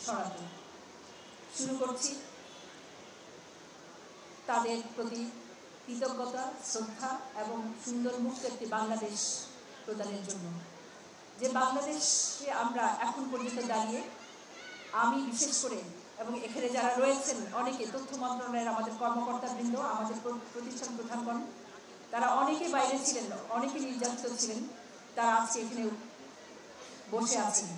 ছড়াতে শুরু করছি তাদের প্রতি কৃতজ্ঞতা, শ্রদ্ধা এবং সুন্দর মুক্ত একটি বাংলাদেশ প্রদানের জন্য। যে বাংলাদেশে আমরা এখন পর্যন্ত দাঁড়িয়ে, আমি বিশেষ করে এবং এখানে যারা রয়েছেন অনেকে, তথ্য মন্ত্রণালয়ের আমাদের কর্মকর্তাবৃন্দ, আমাদের প্রতিষ্ঠান প্রধানগণ, তারা অনেকে বাইরে ছিলেন, অনেকে নির্যাতিত ছিলেন, তারা আজকে এখানে বসে আছেন।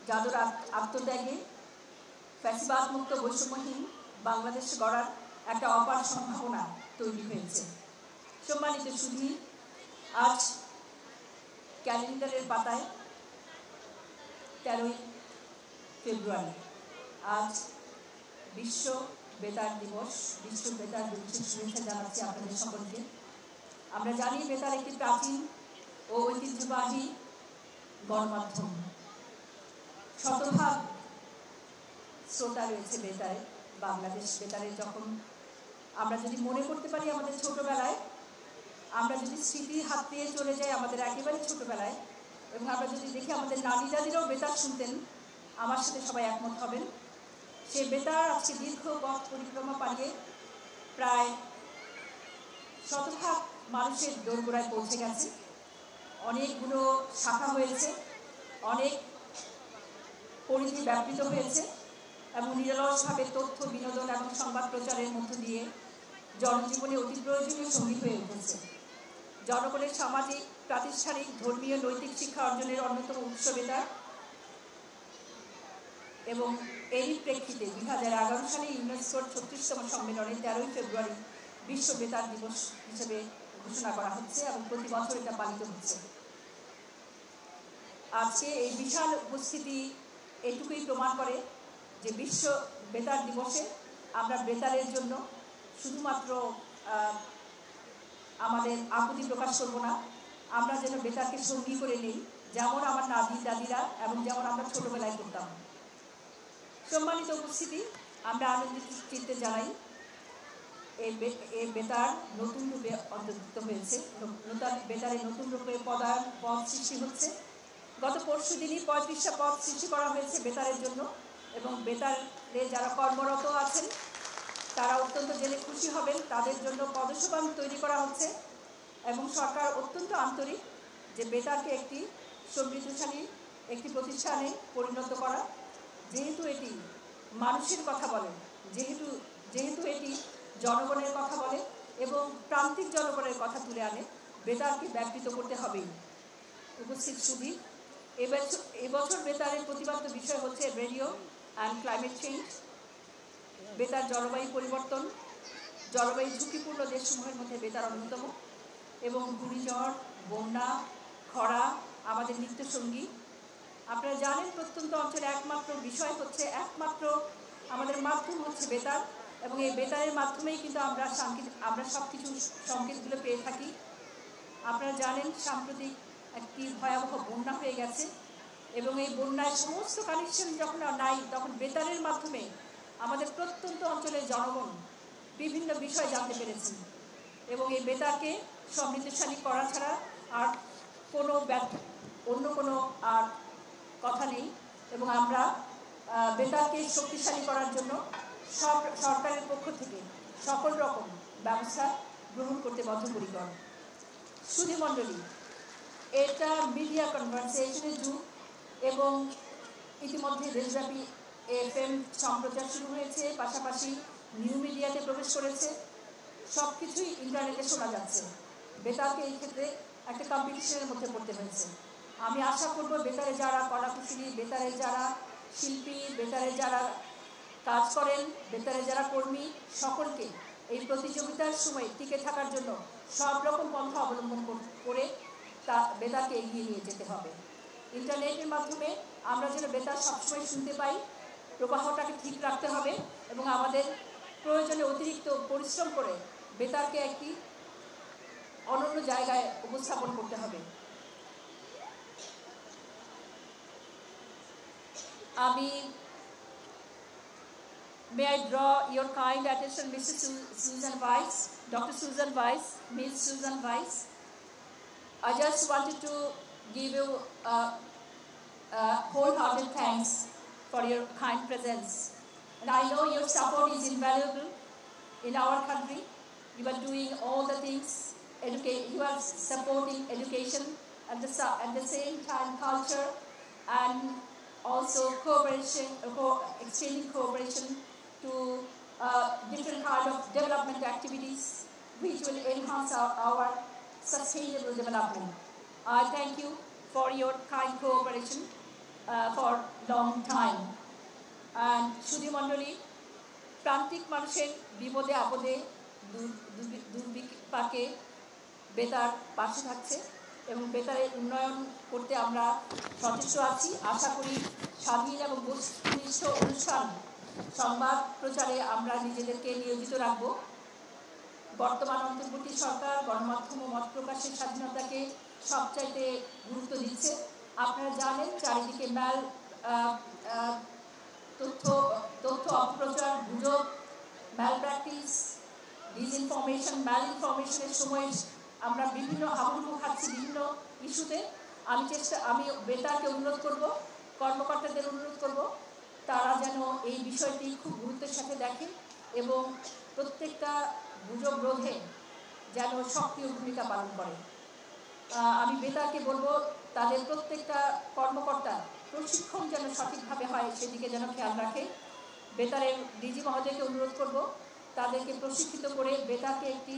যাদের আত্মত্যাগে ফ্যাসিবাদ মুক্ত বৈষম্যহীন বাংলাদেশ গড়ার একটা অপার সম্ভাবনা তৈরি হয়েছে। সম্মানিত সুধী, আজ ক্যালেন্ডারের পাতায় 13ই ফেব্রুয়ারি, আজ বিশ্ব বেতার দিবস। বিশ্ব বেতার দিবসের শুভেচ্ছা জানাচ্ছি আপনাদের সকলকে। আমরা জানি বেতার একটি প্রাচীন ও ঐতিহ্যবাহী গণমাধ্যম। শতভাগ শ্রোতা রয়েছে বেতারে, বাংলাদেশ বেতারে। যখন আমরা যদি মনে করতে পারি আমাদের ছোটবেলায়, আমরা যদি স্মৃতির হাত দিয়ে চলে যাই আমাদের একেবারে ছোটবেলায়, এবং আমরা যদি দেখি আমাদের নানি দাদিরাও বেতার শুনতেন, আমার সাথে সবাই একমত হবেন। সে বেতার আজকে দীর্ঘ পথ পরিক্রমা পালিয়ে প্রায় শতভাগ মানুষের দোরগোড়ায় পৌঁছে গেছে। অনেকগুলো শাখা হয়েছে, অনেক পরিধি ব্যাপৃত হয়েছে এবং নিরলসভাবে তথ্য, বিনোদন এবং সংবাদ প্রচারের মধ্য দিয়ে জনজীবনে অতি প্রয়োজনীয় সঙ্গী হয়ে উঠেছে। জনগণের সামাজিক, প্রাতিষ্ঠানিক, ধর্মীয়, নৈতিক শিক্ষা অর্জনের অন্যতম উৎস বেতার। এবং এরই প্রেক্ষিতে 2011 সালে ইউনেস্কোর 36তম সম্মেলনে 13ই ফেব্রুয়ারি বিশ্ব বেতার দিবস হিসেবে ঘোষণা করা হচ্ছে এবং প্রতি বছর এটা পালিত হচ্ছে। আজকে এই বিশাল উপস্থিতি এটুকুই প্রমাণ করে যে বিশ্ব বেতার দিবসে আমরা বেতারের জন্য শুধুমাত্র আমাদের আকুতি প্রকাশ করব না, আমরা যেন বেতারকে সঙ্গী করে নিই, যেমন আমার নাতি দাদিরা এবং যেমন আমরা ছোটবেলায় করতাম। সম্মানিত উপস্থিতি, আমরা আনন্দিত চিত্তে জানাই এই বেতার নতুন রূপে অন্তর্ভুক্ত হয়েছে। বেতারে নতুন রূপে পদ সৃষ্টি হচ্ছে। গত পরশু দিনই 35টা পদ সৃষ্টি করা হয়েছে বেতারের জন্য, এবং বেতারে যারা কর্মরত আছেন তারা অত্যন্ত জেনে খুশি হবেন। তাদের জন্য পদসোপান তৈরি করা হচ্ছে এবং সরকার অত্যন্ত আন্তরিক যে বেতারকে একটি সমৃদ্ধশালী একটি প্রতিষ্ঠানে পরিণত করা। যেহেতু এটি মানুষের কথা বলে, যেহেতু এটি জনগণের কথা বলে এবং প্রান্তিক জনগণের কথা তুলে আনে, বেতারকে ব্যাপৃত করতে হবেই। উপস্থিত সুধী, এবছর বেতারের প্রতিপাদ্য বিষয় হচ্ছে রেডিও অ্যান্ড ক্লাইমেট চেঞ্জ। বেতার জলবায়ু পরিবর্তন, জলবায়ু ঝুঁকিপূর্ণ দেশসমূহের মধ্যে বেতার অন্যতম, এবং ঘূর্ণিঝড়, বন্যা, খরা আমাদের নিত্যসঙ্গী। আপনারা জানেন প্রত্যন্ত অঞ্চলে একমাত্র বিষয় হচ্ছে, একমাত্র আমাদের মাধ্যম হচ্ছে বেতার, এবং এই বেতারের মাধ্যমেই কিন্তু আমরা সব কিছু সংকেতগুলো পেয়ে থাকি। আপনারা জানেন সাম্প্রতিক একটি ভয়াবহ বন্যা হয়ে গেছে, এবং এই বন্যায় সমস্ত কানেকশন যখন নাই, তখন বেতারের মাধ্যমে আমাদের প্রত্যন্ত অঞ্চলের জনগণ বিভিন্ন বিষয় জানতে পেরেছেন। এবং এই বেতারকে সমৃদ্ধশালী করা ছাড়া আর অন্য কোনো আর কথা নেই। এবং আমরা বেতারকে শক্তিশালী করার জন্য সরকারের পক্ষ থেকে সকল রকম ব্যবস্থা গ্রহণ করতে বদ্ধপরিকর। সুধীমণ্ডলী, এটা মিডিয়া কনভারসেশনের যুগ, এবং ইতিমধ্যে দেশব্যাপী FM সম্প্রচার শুরু হয়েছে, পাশাপাশি নিউ মিডিয়াতে প্রবেশ করেছে। সব কিছুই ইন্টারনেটে শোনা যাচ্ছে। বেতারকে এই ক্ষেত্রে একটা কম্পিটিশনের মধ্যে পড়তে হয়েছে। আমি আশা করব বেতারে যারা কলাকুশলী, বেতারে যারা শিল্পী, বেতারে যারা কাজ করেন, বেতারে যারা কর্মী, সকলকে এই প্রতিযোগিতার সময় টিকে থাকার জন্য সব রকম পন্থা অবলম্বন করে বেতারকে এগিয়ে নিয়ে যেতে হবে। ইন্টারনেটের মাধ্যমে আমরা যেন বেতার সবসময় শুনতে পাই, প্রবাহটাকে ঠিক রাখতে হবে, এবং আমাদের প্রয়োজনে অতিরিক্ত পরিশ্রম করে বেতারকে একটি অনন্য জায়গায় উপস্থাপন করতে হবে। May I draw your kind attention, Mrs. Susan Weiss, Dr. Susan Weiss, Ms. Susan Weiss. I just wanted to give you wholehearted thanks for your kind presence. And I know your support is invaluable in our country. You are doing all the things. You are supporting education at the same time culture and also cooperation, exchanging cooperation to different kind of development activities which will enhance our sustainable development. I thank you for your kind cooperation for long time. And Shudhi Mandoli, প্রান্তিক মানুষের বিপদে আপদে দুর্বিপাকে বেতার পাশে থাকছে এবং বেতারের উন্নয়ন করতে আমরা সচেষ্ট আছি। আশা করি স্বাধীন এবং বস্তুনিষ্ঠ অনুষ্ঠান সংবাদ প্রচারে আমরা নিজেদেরকে নিয়োজিত রাখব। বর্তমান অন্তর্বর্তী সরকার গণমাধ্যম ও মত প্রকাশের স্বাধীনতাকে সবচাইতে গুরুত্ব দিচ্ছে। আপনারা জানেন চারিদিকে তথ্য অপপ্রচার, গুজব, ম্যাল প্র্যাকটিস, ম্যাল-ইনফরমেশনের সময় আমরা বিভিন্ন হাবুডুবু খাচ্ছি বিভিন্ন ইস্যুতে। আমি বেতারকে অনুরোধ করব, কর্মকর্তাদের অনুরোধ করব, তারা যেন এই বিষয়টি খুব গুরুত্বের সাথে দেখেন এবং প্রত্যেকটা গুজব রোধে যেন সক্রিয় ভূমিকা পালন করে। আমি বেতারকে বলবো তাদের প্রত্যেকটা কর্মকর্তা প্রশিক্ষণ যেন সঠিকভাবে হয় সেদিকে যেন খেয়াল রাখে। বেতারের ডিজি মহোদয়কে অনুরোধ করব তাদেরকে প্রশিক্ষিত করে বেতারকে একটি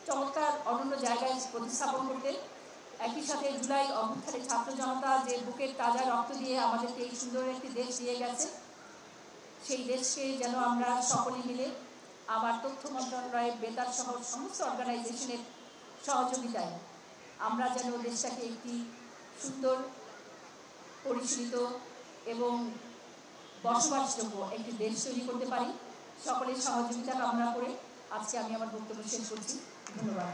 চমৎকার অনন্য জায়গায় প্রতিস্থাপন করতে। একই সাথে জুলাই অভ্যুত্থানে ছাত্র জনতা যে বুকের তাজা রক্ত দিয়ে আমাদেরকে এই সুন্দর একটি দেশ দিয়ে গেছে, সেই দেশকে যেন আমরা সকলে মিলে আমার তথ্য মন্ত্রণালয়, বেতার সহ সমস্ত অর্গানাইজেশনের সহযোগিতায় আমরা যেন দেশটাকে একটি সুন্দর, পরিশীলিত এবং বসবাসযোগ্য একটি দেশ তৈরি করতে পারি। সকলের সহযোগিতা কামনা করে আজকে আমি আমার বক্তব্য শেষ করছি। ধন্যবাদ।